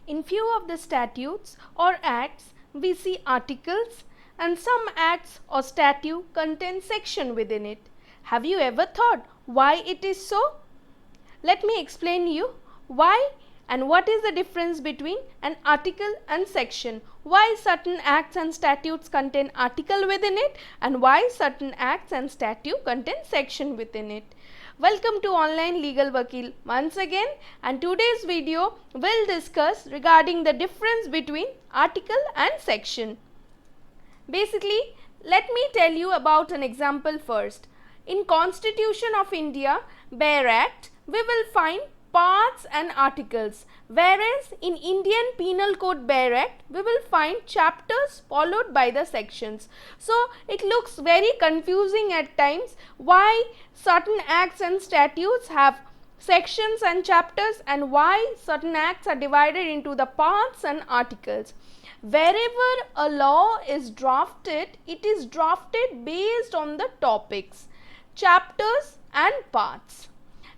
In few of the statutes or acts, we see articles, and some acts or statute contain section within it. Have you ever thought why it is so? Let me explain you why and what is the difference between an article and section. Why certain acts and statutes contain article within it, and why certain acts and statute contain section within it. Welcome to Online Legal Vakil once again, and today's video will discuss regarding the difference between article and section. Basically, let me tell you about an example first. In Constitution of India, Bare Act, we will find parts and articles, whereas in Indian Penal Code Bare Act, we will find chapters followed by the sections. So, it looks very confusing at times why certain acts and statutes have sections and chapters and why certain acts are divided into the parts and articles. Wherever a law is drafted, it is drafted based on the topics, chapters and parts.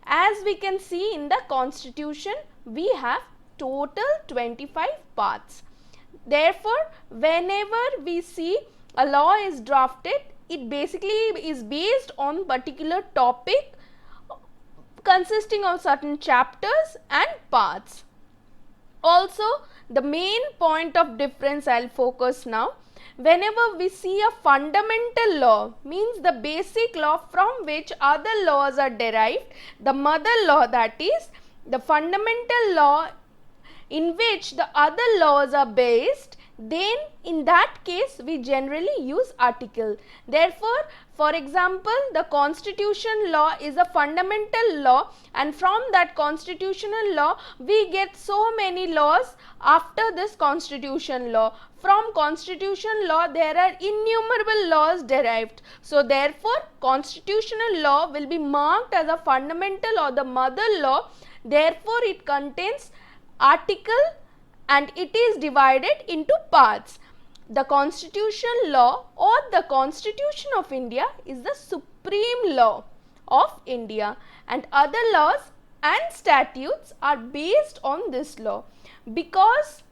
As we can see in the Constitution, we have total 25 parts. Therefore, whenever we see a law is drafted, it basically is based on particular topic consisting of certain chapters and parts. Also, the main point of difference I will focus now. Whenever we see a fundamental law, means the basic law from which other laws are derived, the mother law, that is the fundamental law in which the other laws are based, then in that case we generally use article. Therefore, for example, the constitution law is a fundamental law, and from that constitutional law we get so many laws after this constitution law. From constitution law there are innumerable laws derived. So therefore, constitutional law will be marked as a fundamental or the mother law. Therefore, it contains article and it is divided into parts. The constitution law or the Constitution of India is the supreme law of India, and other laws and statutes are based on this law, because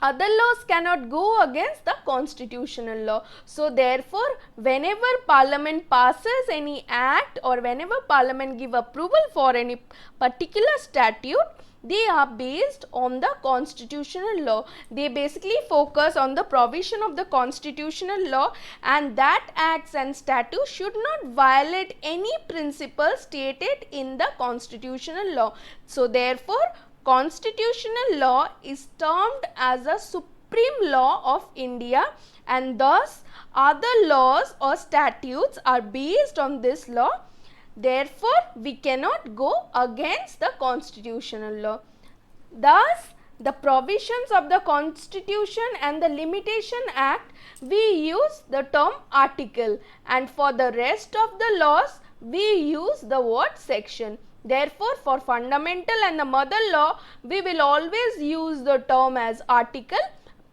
other laws cannot go against the constitutional law. So therefore, whenever Parliament passes any act or whenever Parliament give approval for any particular statute, they are based on the constitutional law. They basically focus on the provision of the constitutional law, and that acts and statutes should not violate any principle stated in the constitutional law. So therefore, constitutional law is termed as a supreme law of India, and thus other laws or statutes are based on this law. Therefore, we cannot go against the constitutional law. Thus, the provisions of the Constitution and the Limitation Act, we use the term article, and for the rest of the laws, we use the word section. Therefore, for fundamental and the mother law, we will always use the term as article,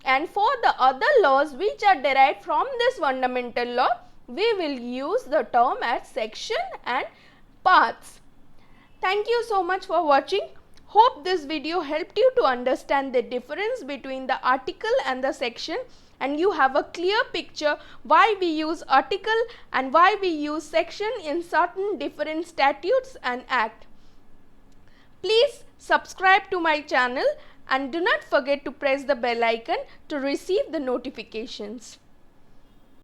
and for the other laws which are derived from this fundamental law, we will use the term as section and parts. Thank you so much for watching. Hope this video helped you to understand the difference between the article and the section, and you have a clear picture why we use article and why we use section in certain different statutes and act. Please subscribe to my channel and do not forget to press the bell icon to receive the notifications.